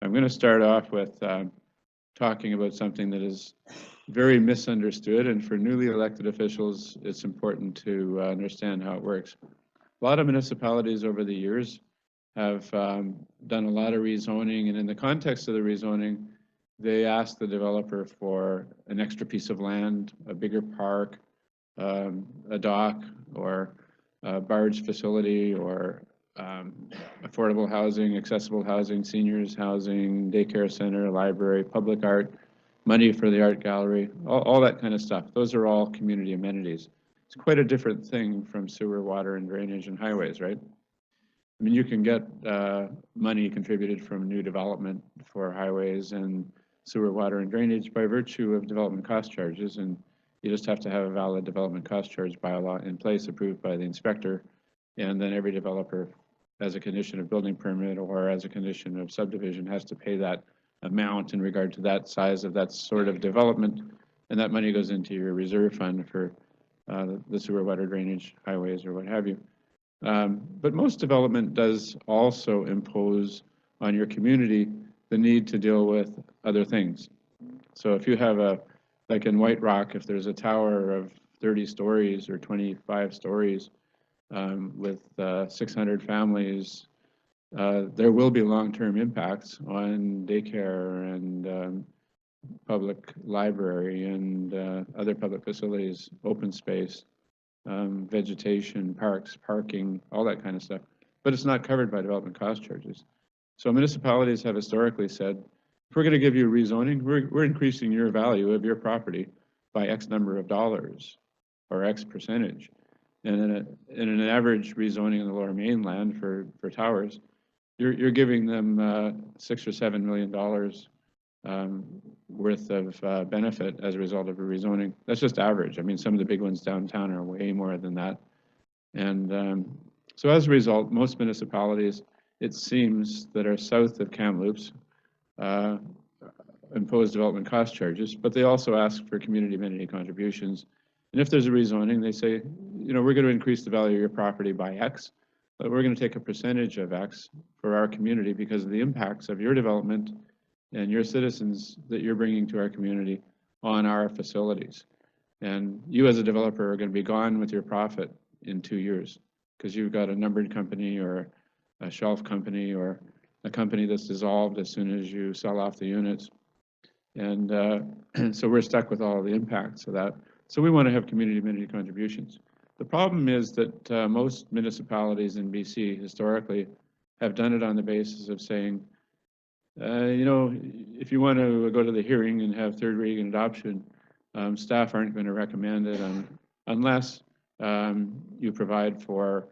I'm going to start off with talking about something that is very misunderstood, and for newly elected officials, it's important to understand how it works. A lot of municipalities over the years have done a lot of rezoning, and in the context of the rezoning, they ask the developer for an extra piece of land, a bigger park, a dock, or a barge facility, or affordable housing, accessible housing, seniors housing, daycare center, library, public art, money for the art gallery, all that kind of stuff. Those are all community amenities. It's quite a different thing from sewer, water, and drainage and highways, right? I mean, you can get money contributed from new development for highways and sewer, water, and drainage by virtue of development cost charges, and you just have to have a valid development cost charge bylaw in place approved by the inspector, and then every developer, as a condition of building permit or as a condition of subdivision, has to pay that amount in regard to that size of that sort of development, and that money goes into your reserve fund for the sewer, water, drainage, highways, or what have you. But most development does also impose on your community the need to deal with other things. So if you have like in White Rock, if there's a tower of 30 stories or 25 stories with 600 families, there will be long-term impacts on daycare and public library and other public facilities, open space, vegetation, parks, parking, all that kind of stuff. But it's not covered by development cost charges. So municipalities have historically said, if we're going to give you rezoning, we're increasing your value of your property by X number of dollars or X percentage. And in an average rezoning in the Lower Mainland for towers, you're giving them $6 or $7 million worth of benefit as a result of a rezoning. That's just average. I mean, some of the big ones downtown are way more than that. And so as a result, most municipalities, it seems, that are south of Kamloops impose development cost charges, but they also ask for community amenity contributions. And if there's a rezoning, they say, you know, we're going to increase the value of your property by X, but we're going to take a percentage of X for our community because of the impacts of your development and your citizens that you're bringing to our community on our facilities. And you as a developer are going to be gone with your profit in 2 years because you've got a numbered company or a shelf company or a company that's dissolved as soon as you sell off the units. And so we're stuck with all the impacts of that. So we want to have community amenity contributions. The problem is that most municipalities in BC historically have done it on the basis of saying, you know, if you want to go to the hearing and have third reading and adoption, staff aren't going to recommend it unless you provide for,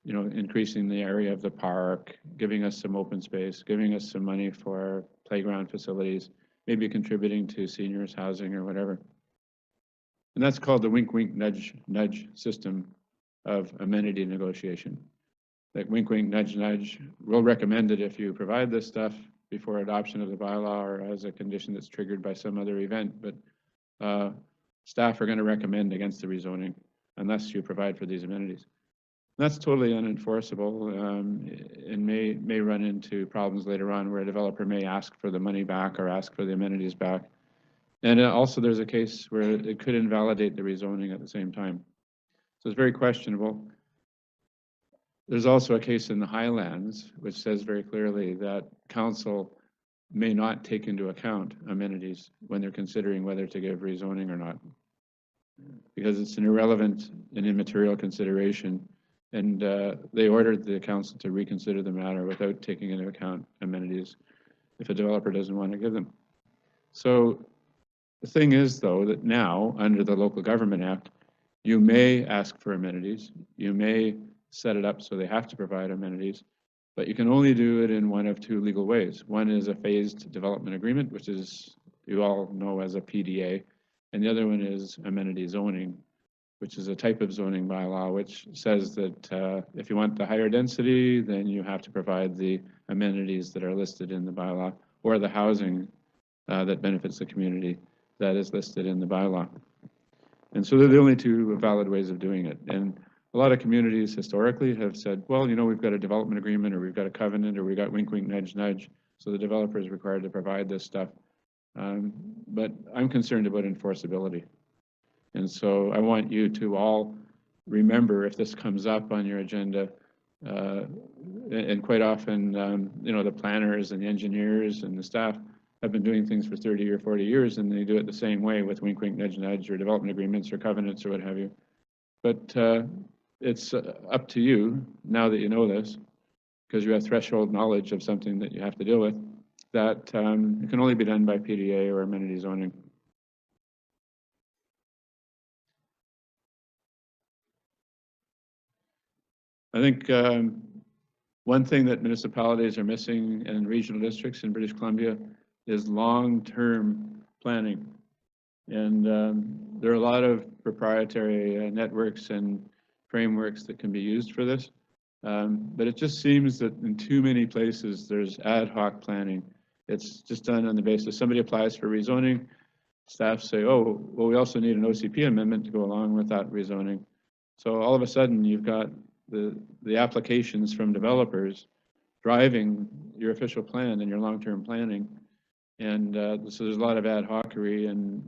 you know, increasing the area of the park, giving us some open space, giving us some money for playground facilities, maybe contributing to seniors housing or whatever. And that's called the wink, wink, nudge, nudge system of amenity negotiation. Like wink, wink, nudge, nudge, we'll recommend it if you provide this stuff before adoption of the bylaw or as a condition that's triggered by some other event, but staff are going to recommend against the rezoning unless you provide for these amenities. That's totally unenforceable and may run into problems later on where a developer may ask for the money back or ask for the amenities back. And also there's a case where it could invalidate the rezoning at the same time. So it's very questionable. There's also a case in the Highlands which says very clearly that council may not take into account amenities when they're considering whether to give rezoning or not, because it's an irrelevant and immaterial consideration. And they ordered the council to reconsider the matter without taking into account amenities if a developer doesn't want to give them. So the thing is, though, that now, under the Local Government Act, you may ask for amenities, you may set it up so they have to provide amenities, but you can only do it in one of two legal ways. One is a phased development agreement, which is, you all know as a PDA, and the other one is amenity zoning, which is a type of zoning bylaw which says that if you want the higher density, then you have to provide the amenities that are listed in the bylaw or the housing that benefits the community that is listed in the bylaw. And so they're the only two valid ways of doing it. And a lot of communities historically have said, well, you know, we've got a development agreement or we've got a covenant or we've got wink, wink, nudge, nudge. So the developer is required to provide this stuff. But I'm concerned about enforceability. And so I want you to all remember, if this comes up on your agenda, and quite often, the planners and the engineers and the staff have been doing things for 30 or 40 years, and they do it the same way with wink, wink, nudge, nudge, or development agreements or covenants or what have you. But it's up to you, now that you know this, because you have threshold knowledge of something that you have to deal with, that it can only be done by PDA or amenity zoning. I think one thing that municipalities are missing and regional districts in British Columbia is long-term planning. And there are a lot of proprietary networks and frameworks that can be used for this. But it just seems that in too many places, there's ad hoc planning. It's just done on the basis somebody applies for rezoning, staff say, oh, well, we also need an OCP amendment to go along with that rezoning. So all of a sudden, you've got the applications from developers driving your official plan and your long-term planning. And so there's a lot of ad hocery, and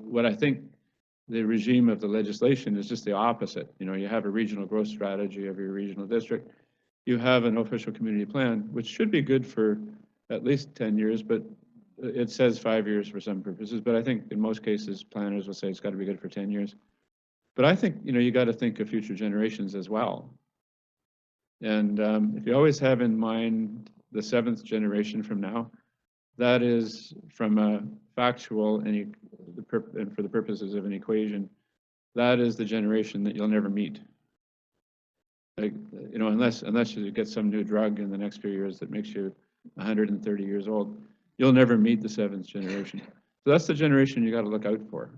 what I think the regime of the legislation is just the opposite. You have a regional growth strategy of your regional district. You have an official community plan, which should be good for at least 10 years, but it says 5 years for some purposes. But I think in most cases, planners will say it's got to be good for 10 years. But I think, you got to think of future generations as well. And if you always have in mind the 7th generation from now, that is from a factual and for the purposes of an equation, that is the generation that you'll never meet. Like, unless you get some new drug in the next few years that makes you 130 years old, you'll never meet the 7th generation. So that's the generation you got to look out for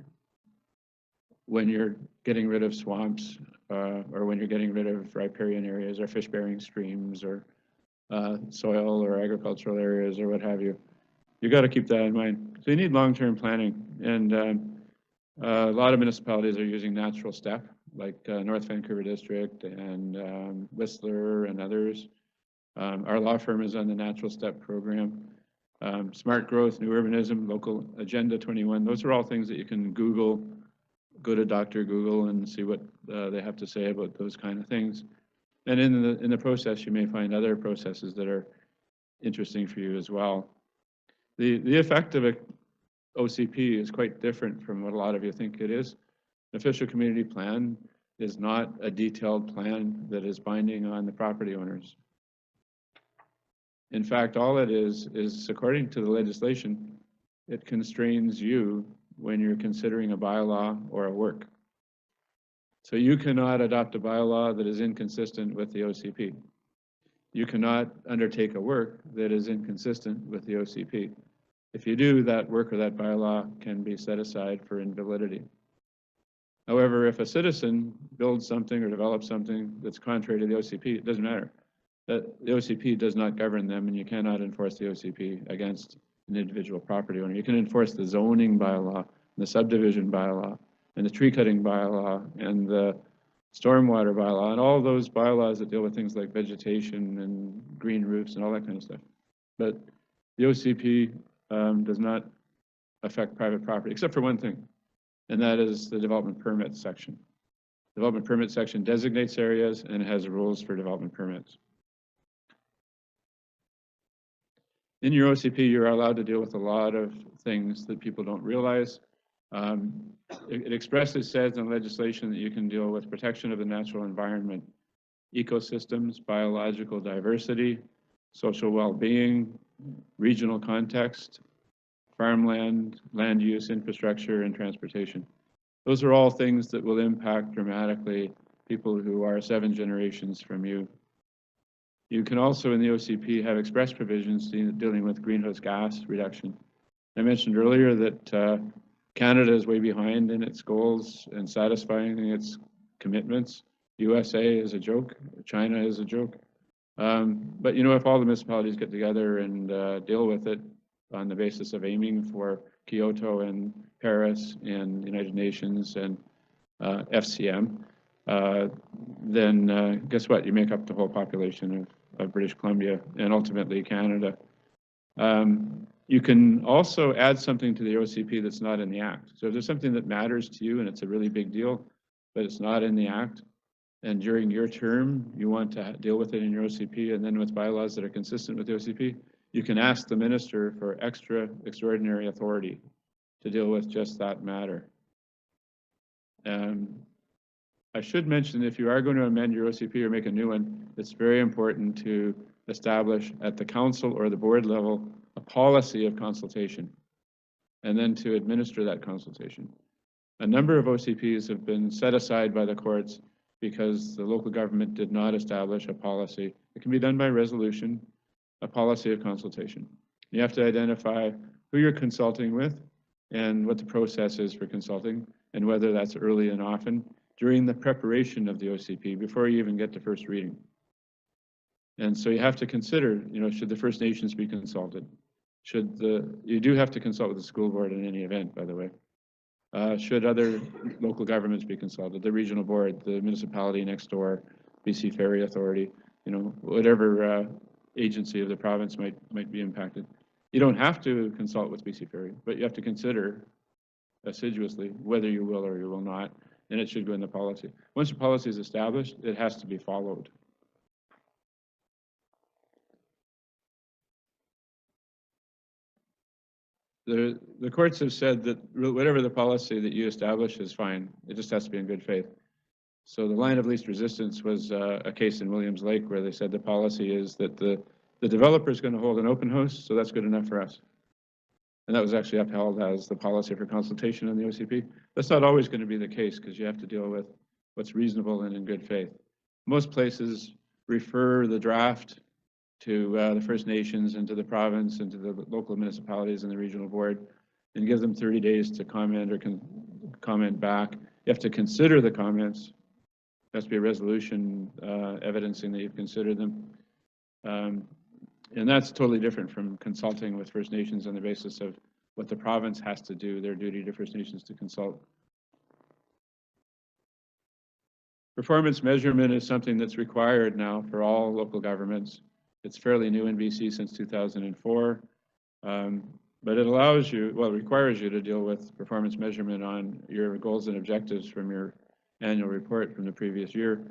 when you're getting rid of swamps, or when you're getting rid of riparian areas or fish-bearing streams or soil or agricultural areas or what have you. You got to keep that in mind. So you need long-term planning, and a lot of municipalities are using natural step, like North Vancouver District and Whistler and others. Our law firm is on the natural step program. Smart growth, new urbanism, local agenda 21. Those are all things that you can Google. Go to Dr. Google and see what they have to say about those kind of things. And in the process, you may find other processes that are interesting for you as well. The effect of a OCP is quite different from what a lot of you think it is. An official community plan is not a detailed plan that is binding on the property owners. In fact, all it is according to the legislation, it constrains you when you're considering a bylaw or a work. So you cannot adopt a bylaw that is inconsistent with the OCP. You cannot undertake a work that is inconsistent with the OCP. If you do, that work or that bylaw can be set aside for invalidity. However, if a citizen builds something or develops something that's contrary to the OCP, it doesn't matter. That the OCP does not govern them, and you cannot enforce the OCP against an individual property owner. You can enforce the zoning bylaw, the subdivision bylaw, and the tree cutting bylaw, and the stormwater bylaw, and all those bylaws that deal with things like vegetation and green roofs and all that kind of stuff. But the OCP does not affect private property, except for one thing, and that is the development permit section. The development permit section designates areas and it has rules for development permits. In your OCP, you're allowed to deal with a lot of things that people don't realize. It expressly says in legislation that you can deal with protection of the natural environment, ecosystems, biological diversity, social well-being, regional context, farmland, land use, infrastructure, and transportation. Those are all things that will impact dramatically people who are 7 generations from you. You can also, in the OCP, have express provisions dealing with greenhouse gas reduction. I mentioned earlier that Canada is way behind in its goals and satisfying its commitments. USA is a joke, China is a joke. But if all the municipalities get together and deal with it on the basis of aiming for Kyoto and Paris and the United Nations and FCM, then guess what? You make up the whole population of British Columbia and ultimately Canada. You can also add something to the OCP that's not in the Act. So if there's something that matters to you and it's a really big deal, but it's not in the Act, and during your term you want to deal with it in your OCP and then with bylaws that are consistent with the OCP, you can ask the minister for extraordinary authority to deal with just that matter. I should mention, if you are going to amend your OCP or make a new one, it's very important to establish at the council or the board level a policy of consultation, and then to administer that consultation. A number of OCPs have been set aside by the courts because the local government did not establish a policy. It can be done by resolution, a policy of consultation. You have to identify who you're consulting with and what the process is for consulting, and whether that's early and often during the preparation of the OCP before you even get to first reading. And so you have to consider, should the First Nations be consulted? You do have to consult with the school board in any event, by the way. Should other local governments be consulted? The regional board, the municipality next door, BC Ferry Authority, whatever agency of the province might be impacted. You don't have to consult with BC Ferry, but you have to consider assiduously whether you will or you will not, and it should go in the policy. Once the policy is established, it has to be followed. The courts have said that whatever the policy that you establish is fine. It just has to be in good faith. So the line of least resistance was a case in Williams Lake where they said the policy is that the developer is going to hold an open house, so that's good enough for us. And that was actually upheld as the policy for consultation on the OCP. That's not always going to be the case because you have to deal with what's reasonable and in good faith. Most places refer the draft to the First Nations and to the province and to the local municipalities and the regional board and give them 30 days to comment or comment back. You have to consider the comments. There has to be a resolution evidencing that you've considered them. And that's totally different from consulting with First Nations on the basis of what the province has to do, their duty to First Nations to consult. Performance measurement is something that's required now for all local governments. It's fairly new in BC since 2004, but it allows you, well, it requires you to deal with performance measurement on your goals and objectives from your annual report from the previous year.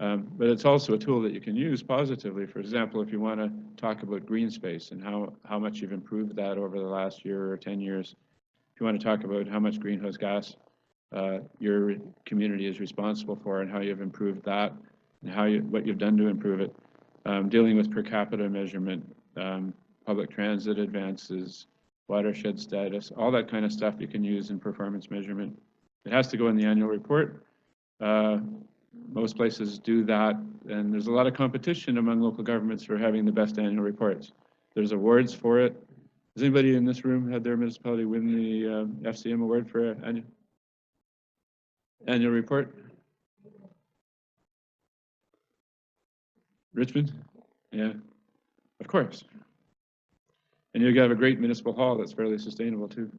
But it's also a tool that you can use positively. For example, if you want to talk about green space and how much you've improved that over the last year or 10 years. If you want to talk about how much greenhouse gas your community is responsible for and how you've improved that and what you've done to improve it. Dealing with per capita measurement, public transit advances, watershed status, all that kind of stuff you can use in performance measurement. It has to go in the annual report. Most places do that, and there's a lot of competition among local governments for having the best annual reports. There's awards for it. Has anybody in this room had their municipality win the FCM award for annual report? Richmond? Yeah, of course. And you have a great municipal hall that's fairly sustainable too.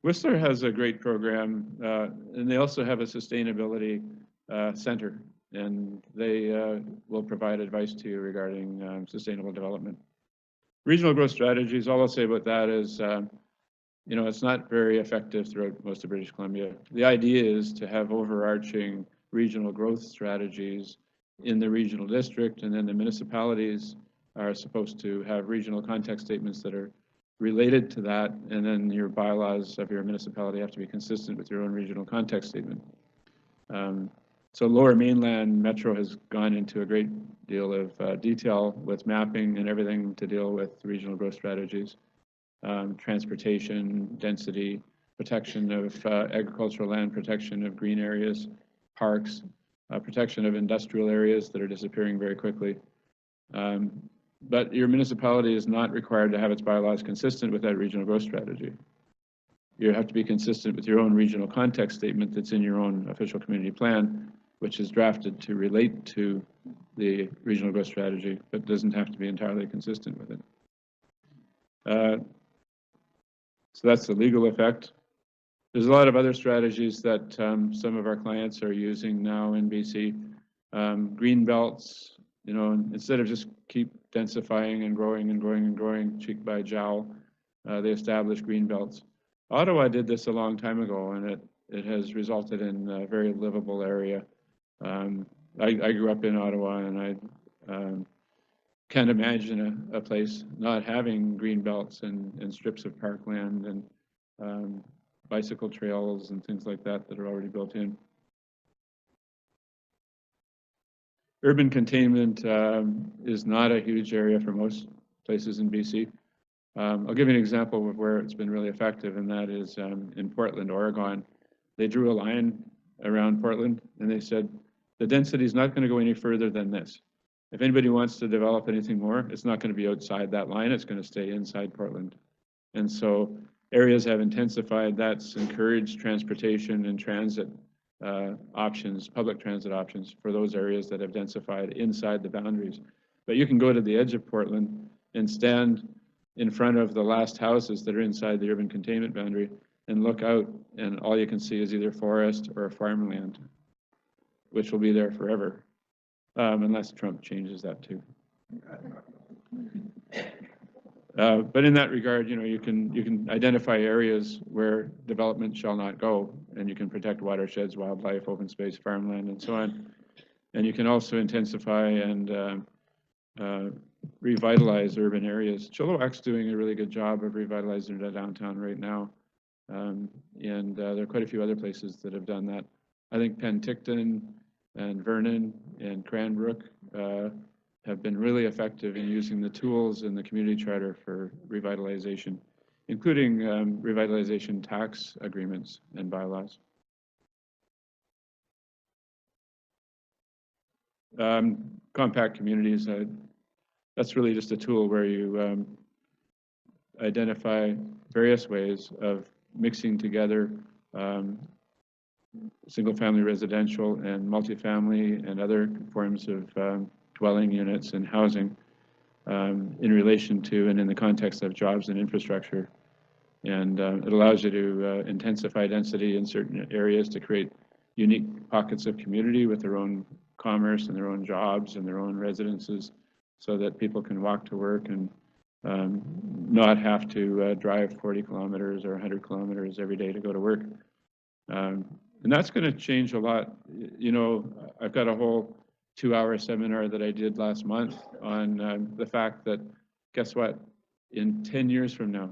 Whistler has a great program, and they also have a sustainability center, and they will provide advice to you regarding sustainable development. Regional growth strategies, all I'll say about that is, it's not very effective throughout most of British Columbia. The idea is to have overarching regional growth strategies in the regional district, and then the municipalities are supposed to have regional context statements that are related to that, and then your bylaws of your municipality have to be consistent with your own regional context statement. So Lower Mainland Metro has gone into a great deal of detail with mapping and everything to deal with regional growth strategies, transportation, density, protection of agricultural land, protection of green areas, parks, protection of industrial areas that are disappearing very quickly. But your municipality is not required to have its bylaws consistent with that regional growth strategy. You have to be consistent with your own regional context statement that's in your own official community plan, which is drafted to relate to the regional growth strategy, but doesn't have to be entirely consistent with it. So that's the legal effect. There's a lot of other strategies that some of our clients are using now in BC. Green belts, You know, instead of just keep densifying and growing and growing and growing cheek by jowl, they established green belts. Ottawa did this a long time ago, and it has resulted in a very livable area. I grew up in Ottawa, and I can't imagine a place not having green belts and strips of parkland and bicycle trails and things like that that are already built in. Urban containment is not a huge area for most places in BC. I'll give you an example of where it's been really effective, and that is in Portland, Oregon. They drew a line around Portland, and they said, the density is not going to go any further than this. If anybody wants to develop anything more, it's not going to be outside that line, it's going to stay inside Portland. And so areas have intensified. That's encouraged transportation and transit options, public transit options for those areas that have densified inside the boundaries. But you can go to the edge of Portland and stand in front of the last houses that are inside the urban containment boundary and look out, and all you can see is either forest or farmland, which will be there forever, unless Trump changes that too. But in that regard, you know, you can identify areas where development shall not go, and you can protect watersheds, wildlife, open space, farmland, and so on. And you can also intensify and revitalize urban areas. Chilliwack's doing a really good job of revitalizing the downtown right now, and there are quite a few other places that have done that. I think Penticton and Vernon and Cranbrook have been really effective in using the tools in the community charter for revitalization, including revitalization tax agreements and bylaws. Compact communities, that's really just a tool where you identify various ways of mixing together single-family residential and multifamily and other forms of dwelling units and housing in relation to and in the context of jobs and infrastructure. And it allows you to intensify density in certain areas to create unique pockets of community with their own commerce and their own jobs and their own residences, so that people can walk to work and not have to drive 40 kilometers or 100 kilometers every day to go to work. And that's going to change a lot. You know, I've got a whole 2-hour seminar that I did last month on the fact that, guess what, in 10 years from now,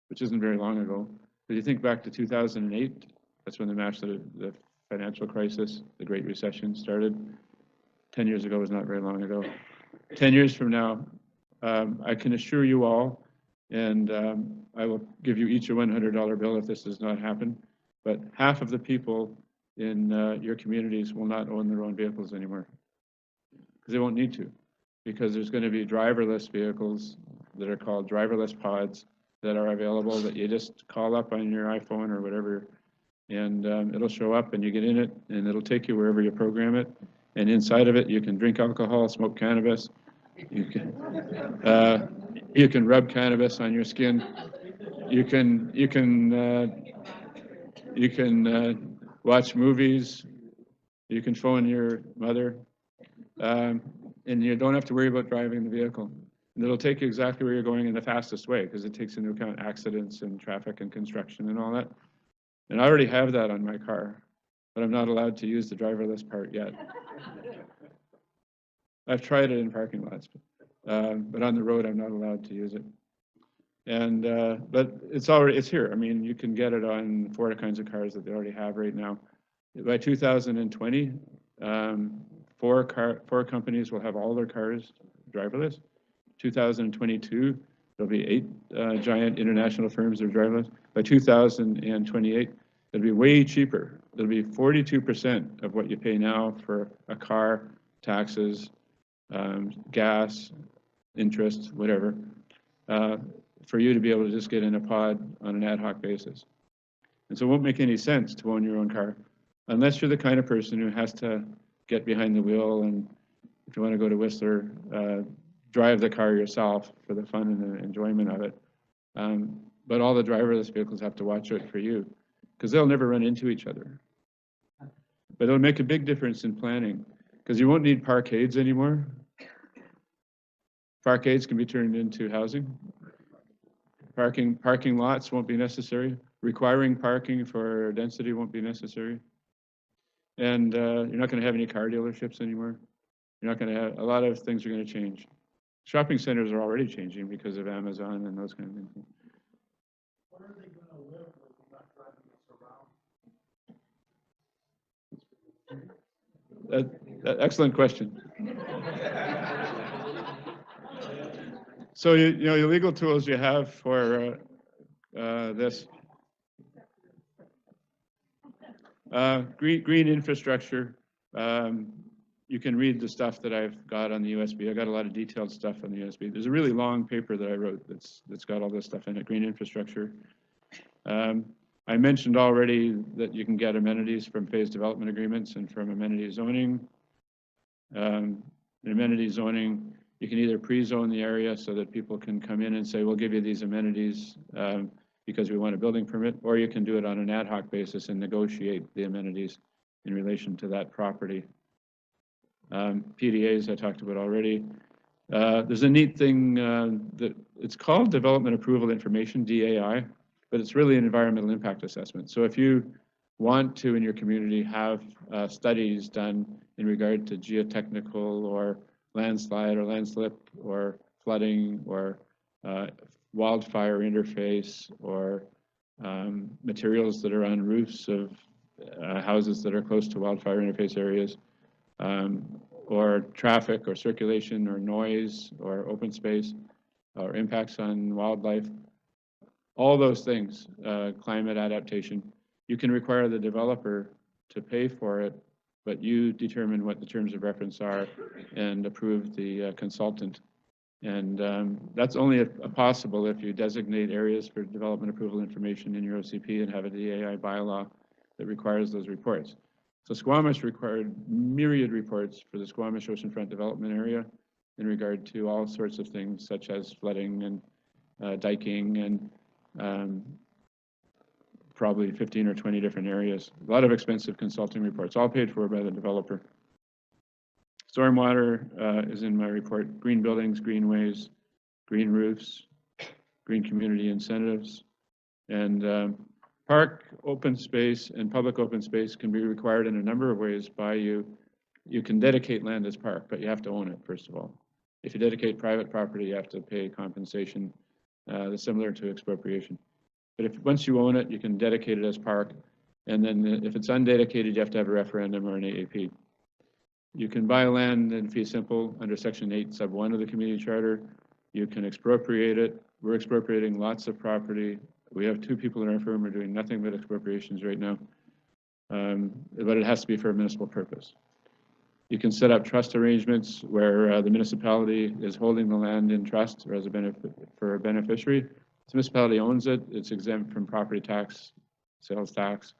which isn't very long ago, but you think back to 2008, that's when the financial crisis, the Great Recession started. 10 years ago was not very long ago. 10 years from now, I can assure you all, and I will give you each a $100 bill if this does not happen, but half of the people in your communities will not own their own vehicles anymore, because they won't need to, because there's going to be driverless vehicles that are called driverless pods that are available that you just call up on your iPhone or whatever, and it'll show up and you get in it and it'll take you wherever you program it, and inside of it you can drink alcohol, smoke cannabis, you can rub cannabis on your skin, you can watch movies, you can phone your mother, and you don't have to worry about driving the vehicle. And it'll take you exactly where you're going in the fastest way, because it takes into account accidents and traffic and construction and all that. And I already have that on my car, but I'm not allowed to use the driverless part yet. I've tried it in parking lots, but on the road I'm not allowed to use it. And but it's here. I mean, you can get it on 4 kinds of cars that they already have right now. By 2020, 4 companies will have all their cars driverless. 2022, there'll be 8 giant international firms that are driverless. By 2028, it'll be way cheaper. It'll be 42% of what you pay now for a car, taxes, gas, interest, whatever, for you to be able to just get in a pod on an ad hoc basis. And so it won't make any sense to own your own car unless you're the kind of person who has to get behind the wheel, and if you want to go to Whistler, drive the car yourself for the fun and the enjoyment of it. But all the driverless vehicles have to watch out for you, because they'll never run into each other. But it'll make a big difference in planning. because you won't need parkades anymore. Parkades can be turned into housing. Parking lots won't be necessary. Requiring parking for density won't be necessary. And you're not going to have any car dealerships anymore. You're not going to have, a lot of things are going to change. Shopping centers are already changing because of Amazon and those kind of things. Where are they going to live when you're not driving us around? Excellent question. So you know, your legal tools you have for this green infrastructure. You can read the stuff that I've got on the USB. I got a lot of detailed stuff on the USB. There's a really long paper that I wrote that's got all this stuff in it. Green infrastructure. I mentioned already that you can get amenities from phase development agreements and from amenity zoning. In amenity zoning, you can either pre-zone the area so that people can come in and say, we'll give you these amenities because we want a building permit, or you can do it on an ad hoc basis and negotiate the amenities in relation to that property. PDAs I talked about already. There's a neat thing that it's called Development Approval Information, DAI, but it's really an environmental impact assessment. So if you want to in your community have studies done in regard to geotechnical or landslide or landslip or flooding or wildfire interface or materials that are on roofs of houses that are close to wildfire interface areas, or traffic or circulation or noise or open space or impacts on wildlife, all those things, climate adaptation, you can require the developer to pay for it, but you determine what the terms of reference are and approve the consultant. And that's only possible if you designate areas for development approval information in your OCP and have a DAI bylaw that requires those reports. So Squamish required myriad reports for the Squamish Oceanfront Development Area in regard to all sorts of things such as flooding and diking and probably 15 or 20 different areas. A lot of expensive consulting reports, all paid for by the developer. Stormwater is in my report. Green buildings, greenways, green roofs, green community incentives, and park open space and public open space can be required in a number of ways by you. You can dedicate land as park, but you have to own it, first of all. If you dedicate private property, you have to pay compensation that's similar to expropriation. But if once you own it, you can dedicate it as park. And then if it's undedicated, you have to have a referendum or an AAP. You can buy land in fee simple under Section 8, Sub 1 of the Community Charter. You can expropriate it. We're expropriating lots of property. We have 2 people in our firm who are doing nothing but expropriations right now. But it has to be for a municipal purpose. You can set up trust arrangements where the municipality is holding the land in trust or as a benefit for a beneficiary. If the municipality owns it, it's exempt from property tax, sales tax,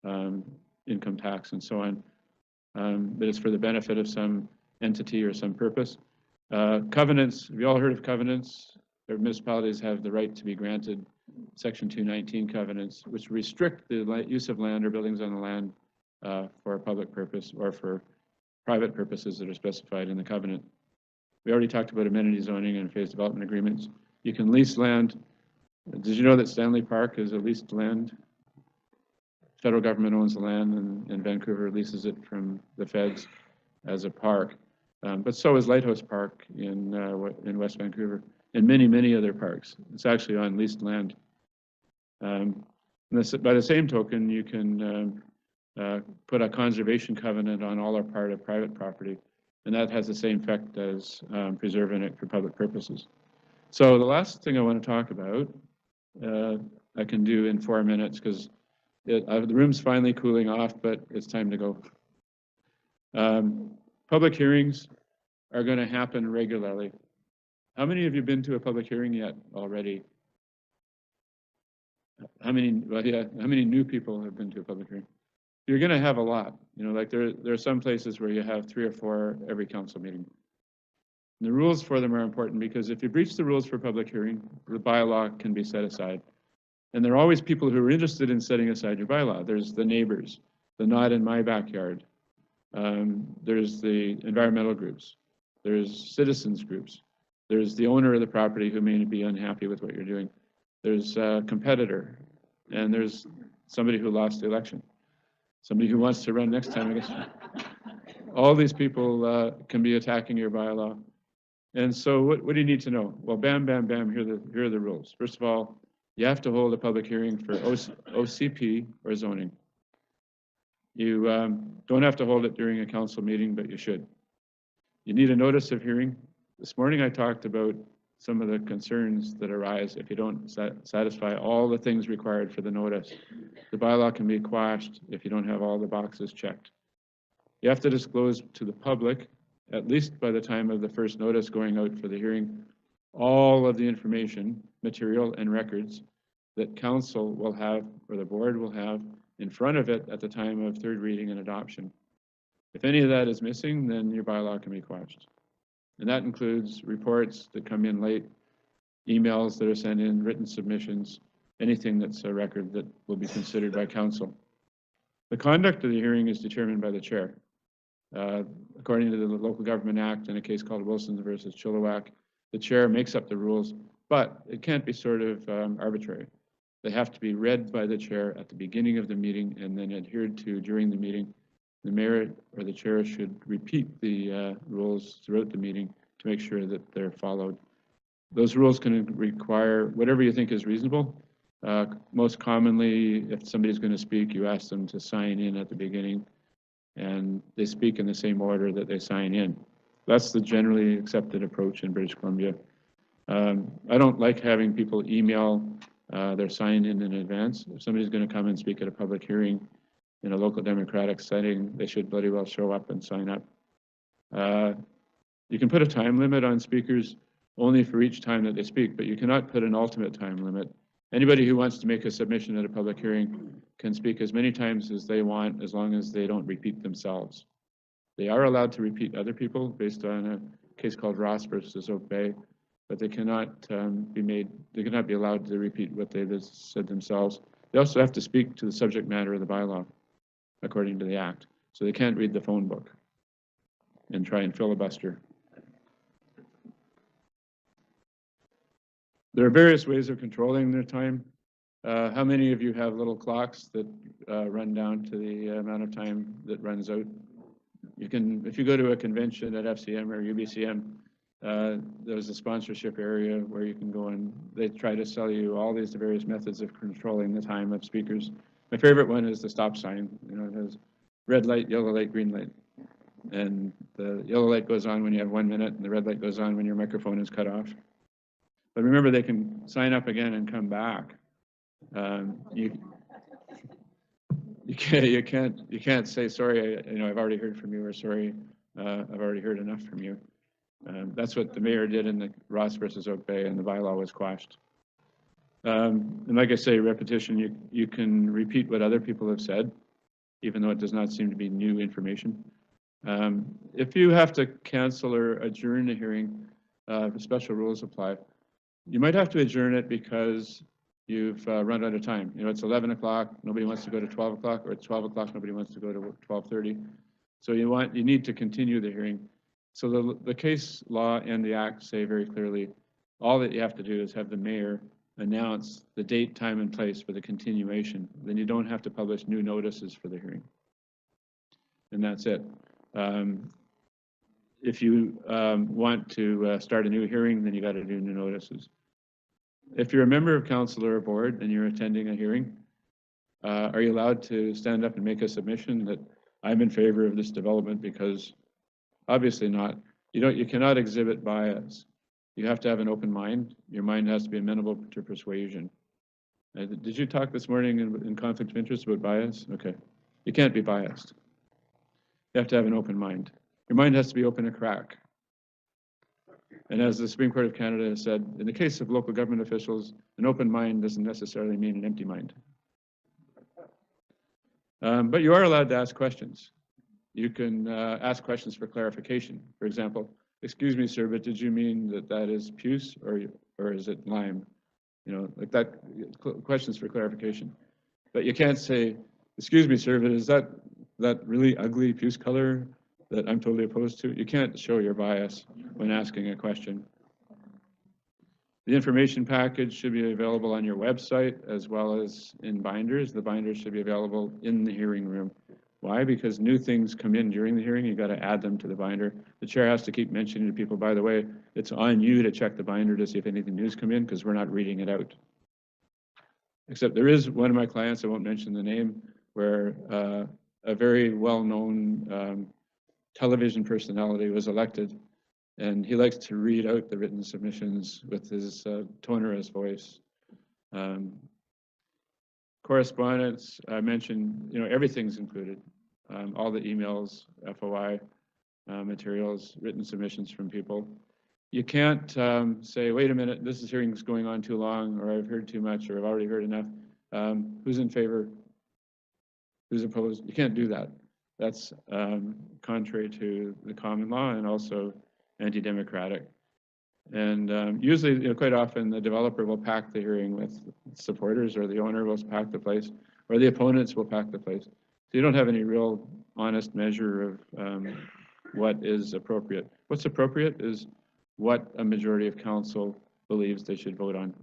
income tax, and so on. But it's for the benefit of some entity or some purpose. Covenants, have you all heard of covenants? Municipalities have the right to be granted Section 219 covenants, which restrict the use of land or buildings on the land for a public purpose or for private purposes that are specified in the covenant. We already talked about amenity zoning and phase development agreements. You can lease land. Did you know that Stanley Park is a leased land? Federal government owns the land and Vancouver leases it from the feds as a park. But so is Lighthouse Park in West Vancouver and many, many other parks. It's actually on leased land. By the same token, you can put a conservation covenant on all or part of private property, and that has the same effect as preserving it for public purposes. So the last thing I want to talk about, I can do in 4 minutes because the room's finally cooling off, but it's time to go. Public hearings are going to happen regularly. How many of you have been to a public hearing yet already? How many new people have been to a public hearing? You're going to have a lot. You know, like there are some places where you have 3 or 4 every council meeting. And the rules for them are important because if you breach the rules for public hearing, the bylaw can be set aside. And there are always people who are interested in setting aside your bylaw. There's the neighbors, the not in my backyard, There's the environmental groups. There's citizens groups. There's the owner of the property who may be unhappy with what you're doing. There's a competitor, and there's somebody who lost the election, somebody who wants to run next time, I guess. All these people can be attacking your bylaw. And so what do you need to know? Well, bam, bam, bam, here are the rules. First of all, you have to hold a public hearing for OCP or zoning. You don't have to hold it during a council meeting, but you should. You need a notice of hearing. This morning I talked about some of the concerns that arise if you don't satisfy all the things required for the notice. The bylaw can be quashed if you don't have all the boxes checked. You have to disclose to the public, at least by the time of the first notice going out for the hearing, all of the information, material, and records that council will have, or the board will have, in front of it at the time of third reading and adoption. If any of that is missing, then your bylaw can be quashed. And that includes reports that come in late, emails that are sent in, written submissions, anything that's a record that will be considered by council. The conduct of the hearing is determined by the chair. According to the Local Government Act, in a case called Wilson versus Chilliwack, the chair makes up the rules, but it can't be sort of arbitrary. They have to be read by the chair at the beginning of the meeting and then adhered to during the meeting. The mayor or the chair should repeat the rules throughout the meeting to make sure that they're followed. Those rules can require whatever you think is reasonable. Most commonly, if somebody's going to speak, you ask them to sign in at the beginning, and they speak in the same order that they sign in. That's the generally accepted approach in British Columbia. I don't like having people email their sign in advance. If somebody's going to come and speak at a public hearing in a local democratic setting, they should bloody well show up and sign up. You can put a time limit on speakers only for each time that they speak, but you cannot put an ultimate time limit. Anybody who wants to make a submission at a public hearing can speak as many times as they want, as long as they don't repeat themselves. They are allowed to repeat other people based on a case called Ross versus Oak Bay, but they cannot they cannot be allowed to repeat what they said themselves. They also have to speak to the subject matter of the bylaw, according to the Act. So they can't read the phone book and try and filibuster. There are various ways of controlling their time. How many of you have little clocks that run down to the amount of time that runs out? You can, if you go to a convention at FCM or UBCM, there's a sponsorship area where you can go and they try to sell you all these various methods of controlling the time of speakers. My favorite one is the stop sign. You know, it has red light, yellow light, green light. And the yellow light goes on when you have 1 minute, and the red light goes on when your microphone is cut off. But remember, they can sign up again and come back. You can't say sorry. I've already heard from you, or sorry, I've already heard enough from you. That's what the mayor did in the Ross versus Oak Bay, and the bylaw was quashed. And like I say, repetition, you can repeat what other people have said, even though it does not seem to be new information. If you have to cancel or adjourn a hearing, special rules apply. You might have to adjourn it because you've run out of time. It's 11 o'clock, nobody wants to go to 12 o'clock, or it's 12 o'clock, nobody wants to go to 12:30. So you need to continue the hearing. So the case law and the Act say very clearly, all that you have to do is have the mayor announce the date, time, and place for the continuation. Then you don't have to publish new notices for the hearing. And that's it. If you want to start a new hearing, then you got to do new notices. If you're a member of council or a board and you're attending a hearing, are you allowed to stand up and make a submission that I'm in favor of this development? Because obviously not. You cannot exhibit bias. You have to have an open mind. Your mind has to be amenable to persuasion. Did you talk this morning in conflict of interest about bias? Okay. You can't be biased. You have to have an open mind. Your mind has to be open to crack. And as the Supreme Court of Canada has said, in the case of local government officials, an open mind doesn't necessarily mean an empty mind. But you are allowed to ask questions. You can ask questions for clarification. For example, excuse me, sir, but did you mean that is puce or is it lime? Like that, questions for clarification. But you can't say, excuse me, sir, but is that that really ugly puce color that I'm totally opposed to. You can't show your bias when asking a question. The information package should be available on your website as well as in binders. The binders should be available in the hearing room. Why? Because new things come in during the hearing, you've got to add them to the binder. The chair has to keep mentioning to people, by the way, it's on you to check the binder to see if anything new's come in, because we're not reading it out. Except there is one of my clients, I won't mention the name, where a very well-known television personality was elected, and he likes to read out the written submissions with his tonerous voice. Correspondence, I mentioned, everything's included. All the emails, FOI materials, written submissions from people. You can't say, wait a minute, this hearing's going on too long, or I've heard too much, or I've already heard enough. Who's in favor? Who's opposed? You can't do that. That's contrary to the common law and also anti-democratic. And usually, quite often, the developer will pack the hearing with supporters, or the owner will pack the place, or the opponents will pack the place. So you don't have any real honest measure of what is appropriate. What's appropriate is what a majority of council believes they should vote on.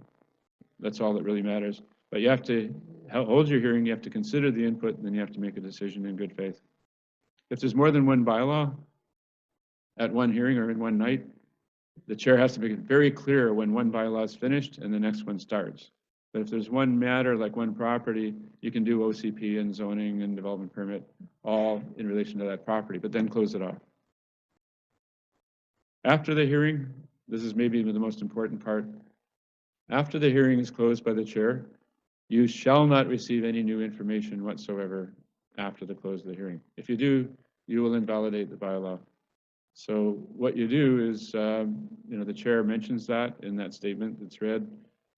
That's all that really matters. But you have to hold your hearing, you have to consider the input, and then you have to make a decision in good faith. If there's more than one bylaw at one hearing or in one night, the chair has to make it very clear when one bylaw is finished and the next one starts. But if there's one matter, like one property, you can do OCP and zoning and development permit all in relation to that property, but then close it off. After the hearing, this is maybe the most important part. After the hearing is closed by the chair, you shall not receive any new information whatsoever after the close of the hearing. If you do, you will invalidate the bylaw. So what you do is, the chair mentions that in that statement that's read.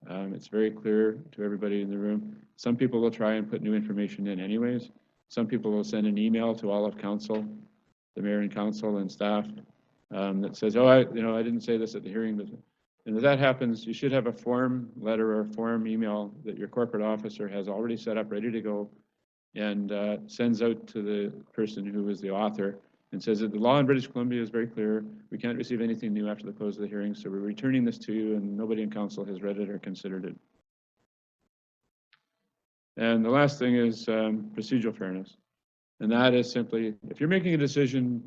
It's very clear to everybody in the room. Some people will try and put new information in anyways. Some people will send an email to all of council, the mayor and council and staff, that says, oh, I didn't say this at the hearing, but and if that happens, you should have a form letter or form email that your corporate officer has already set up, ready to go, and sends out to the person who is the author and says that the law in British Columbia is very clear. We can't receive anything new after the close of the hearing, so we're returning this to you, and nobody in council has read it or considered it. And the last thing is procedural fairness. And that is simply, if you're making a decision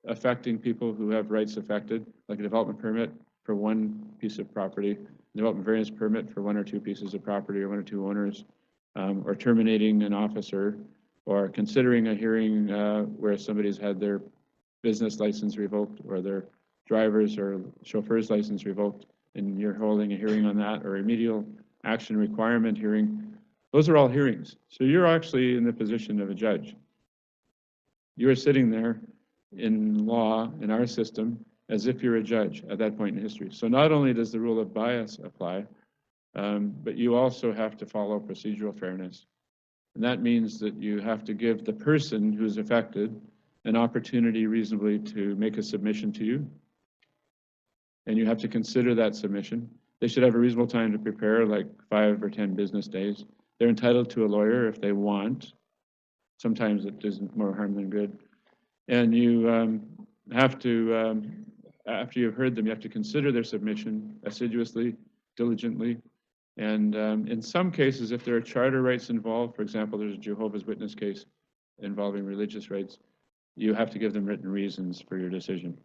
affecting people who have rights affected, like a development permit for one piece of property, development variance permit for one or two pieces of property or one or two owners, or terminating an officer, or considering a hearing where somebody's had their business license revoked or their driver's or chauffeur's license revoked, and you're holding a hearing on that, or remedial action requirement hearing, those are all hearings. So you're actually in the position of a judge. You are sitting there in law, in our system, as if you're a judge at that point in history. So not only does the rule of bias apply, but you also have to follow procedural fairness. And that means that you have to give the person who's affected an opportunity reasonably to make a submission to you. And you have to consider that submission. They should have a reasonable time to prepare, like 5 or 10 business days. They're entitled to a lawyer if they want. Sometimes it does more harm than good. And you have to, after you've heard them, you have to consider their submission assiduously, diligently. And in some cases, if there are charter rights involved, for example, there's a Jehovah's Witness case involving religious rights, you have to give them written reasons for your decision.